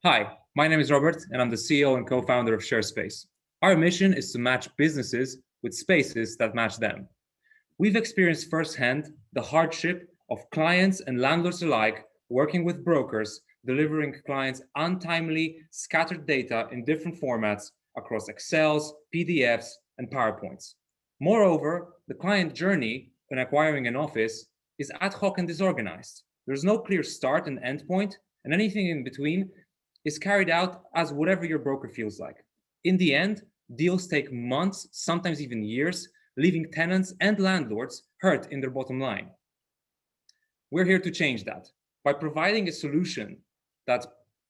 Hi, my name is Robert, and I'm the CEO and co-founder of ShareSpace. Our mission is to match businesses with spaces that match them. We've experienced firsthand the hardship of clients and landlords alike working with brokers, delivering clients untimely, scattered data in different formats across Excels, PDFs, and PowerPoints. Moreover, the client journey when acquiring an office is ad hoc and disorganized. There's no clear start and end point, and anything in between is carried out as whatever your broker feels like. In the end, deals take months, sometimes even years, leaving tenants and landlords hurt in their bottom line. We're here to change that by providing a solution that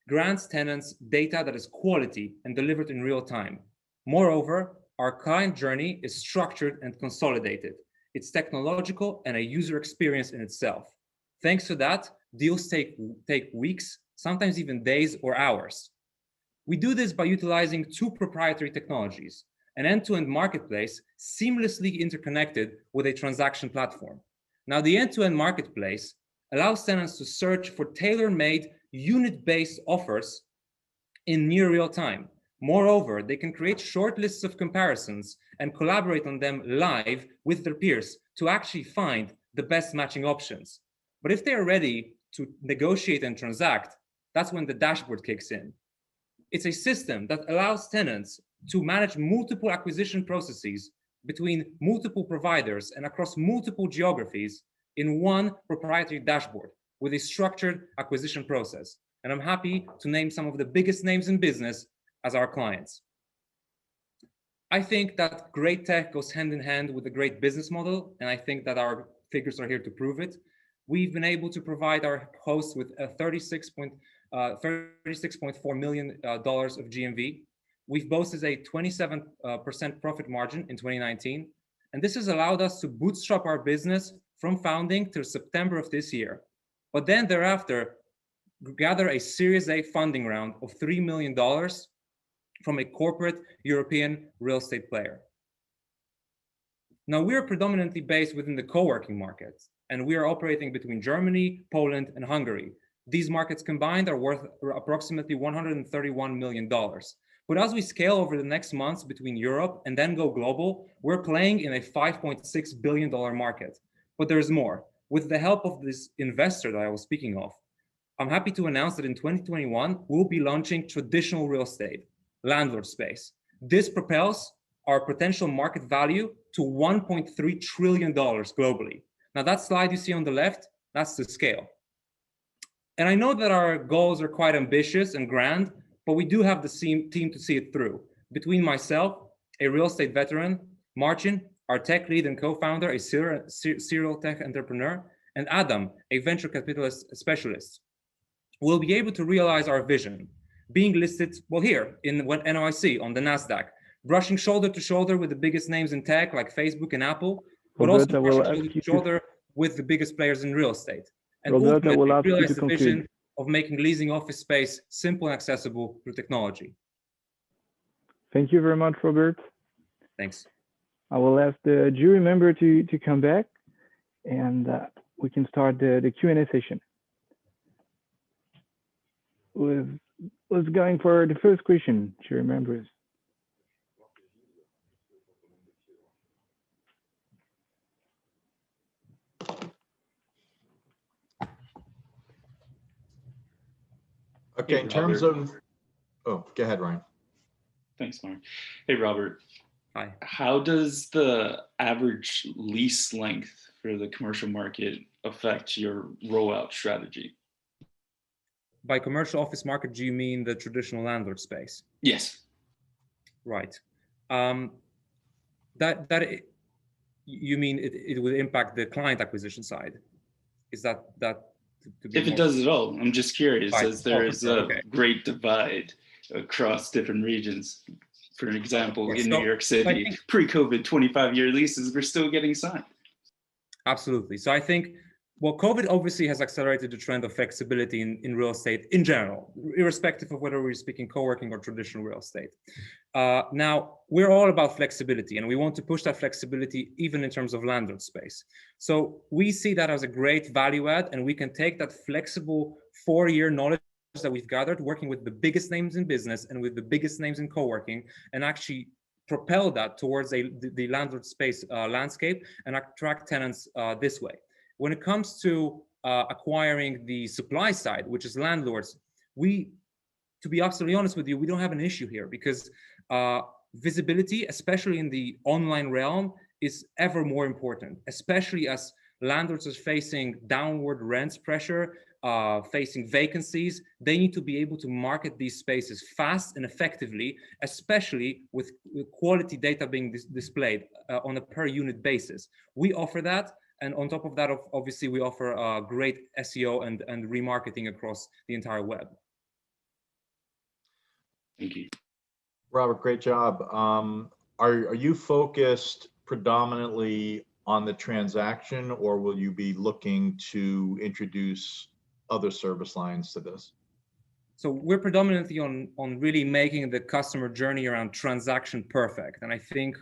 grants tenants data that is quality and delivered in real time. Moreover, our client journey is structured and consolidated. It's technological and a user experience in itself. Thanks to that, deals take weeks, sometimes even days or hours. We do this by utilizing two proprietary technologies, an end-to-end marketplace seamlessly interconnected with a transaction platform. Now, the end-to-end marketplace allows tenants to search for tailor-made, unit-based offers in near real time. Moreover, they can create short lists of comparisons and collaborate on them live with their peers to actually find the best matching options. But if they are ready to negotiate and transact, that's when the dashboard kicks in. It's a system that allows tenants to manage multiple acquisition processes between multiple providers and across multiple geographies in one proprietary dashboard with a structured acquisition process. And I'm happy to name some of the biggest names in business as our clients. I think that great tech goes hand in hand with a great business model, and I think that our figures are here to prove it. We've been able to provide our hosts with a $36.4 million of GMV. We've boasted a 27% profit margin in 2019, and this has allowed us to bootstrap our business from founding to September of this year. But then thereafter, gather a Series A funding round of $3 million from a corporate European real estate player. Now, we are predominantly based within the co-working market, and we are operating between Germany, Poland, and Hungary. These markets combined are worth approximately $131 million. But as we scale over the next months between Europe and then go global, we're playing in a $5.6 billion market. But there's more. With the help of this investor that I was speaking of, I'm happy to announce that in 2021, we'll be launching traditional real estate, landlord space. This propels our potential market value to $1.3 trillion globally. Now, that slide you see on the left, that's the scale. And I know that our goals are quite ambitious and grand, but we do have the team to see it through. Between myself, a real estate veteran, Marcin, our tech lead and co-founder, a serial tech entrepreneur, and Adam, a venture capitalist specialist, we'll be able to realize our vision, being listed, well, here in NYC on the NASDAQ, brushing shoulder to shoulder with the biggest names in tech like Facebook and Apple, but also brushing shoulder to shoulder with the biggest players in real estate. And ultimately realize the vision of making leasing office space simple and accessible through technology. Thank you very much, Robert. Thanks. I will ask the jury member to come back, and we can start the Q&A session. Let's going for the first question, jury members. Okay, in terms of, oh, go ahead, Ryan. Thanks, Mark. Hey, Robert. Hi. How does the average lease length for the commercial market affect your rollout strategy? By commercial office market, do you mean the traditional landlord space? Yes. Right. You mean it would impact the client acquisition side? Is that if it does at all? I'm just curious, right. as there is a great divide across different regions. For an example, in New York City, pre-COVID 25-year leases were still getting signed. Absolutely. So I think, well, COVID obviously has accelerated the trend of flexibility in real estate in general, irrespective of whether we're speaking co-working or traditional real estate. Now, we're all about flexibility, and we want to push that flexibility even in terms of landlord space. So we see that as a great value add, and we can take that flexible 4-year knowledge that we've gathered working with the biggest names in business and with the biggest names in co-working, and actually propel that towards the landlord space landscape and attract tenants this way. When it comes to acquiring the supply side, which is landlords, to be absolutely honest with you, we don't have an issue here because visibility, especially in the online realm, is ever more important, especially as landlords are facing downward rents pressure, facing vacancies. They need to be able to market these spaces fast and effectively, especially with quality data being displayed on a per unit basis. We offer that. And on top of that, obviously, we offer great SEO and remarketing across the entire web. Thank you. Robert, great job. Are you focused predominantly on the transaction, or will you be looking to introduce other service lines to this? So we're predominantly on really making the customer journey around transaction perfect. And I think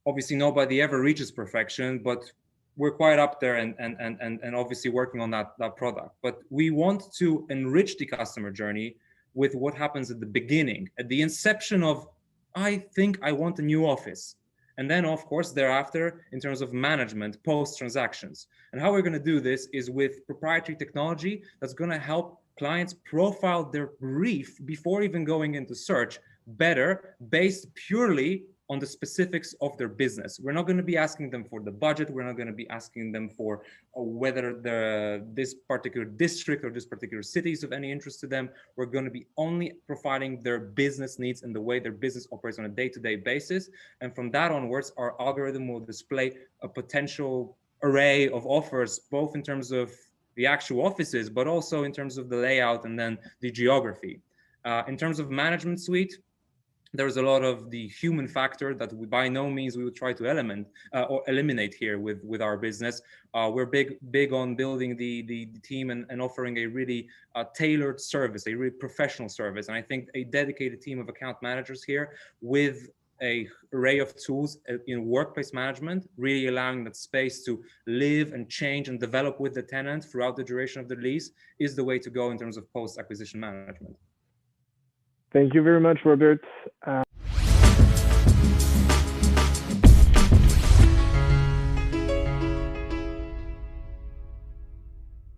obviously nobody ever reaches perfection, but we're quite up there and obviously working on that product. But we want to enrich the customer journey with what happens at the beginning, at the inception of, I think I want a new office. And then, of course, thereafter, in terms of management, post-transactions. And how we're going to do this is with proprietary technology that's going to help clients profile their brief before even going into search better, based purely on the specifics of their business. We're not going to be asking them for the budget. We're not going to be asking them for whether this particular district or this particular city is of any interest to them. We're going to be only providing their business needs and the way their business operates on a day-to-day basis. And from that onwards, our algorithm will display a potential array of offers, both in terms of the actual offices, but also in terms of the layout and then the geography. In terms of management suite, there's a lot of the human factor that we by no means we would try to eliminate here with our business. We're big on building the team and offering a really tailored service, a really professional service. And I think a dedicated team of account managers here with an array of tools in workplace management, really allowing that space to live and change and develop with the tenant throughout the duration of the lease is the way to go in terms of post-acquisition management. Thank you very much, Robert.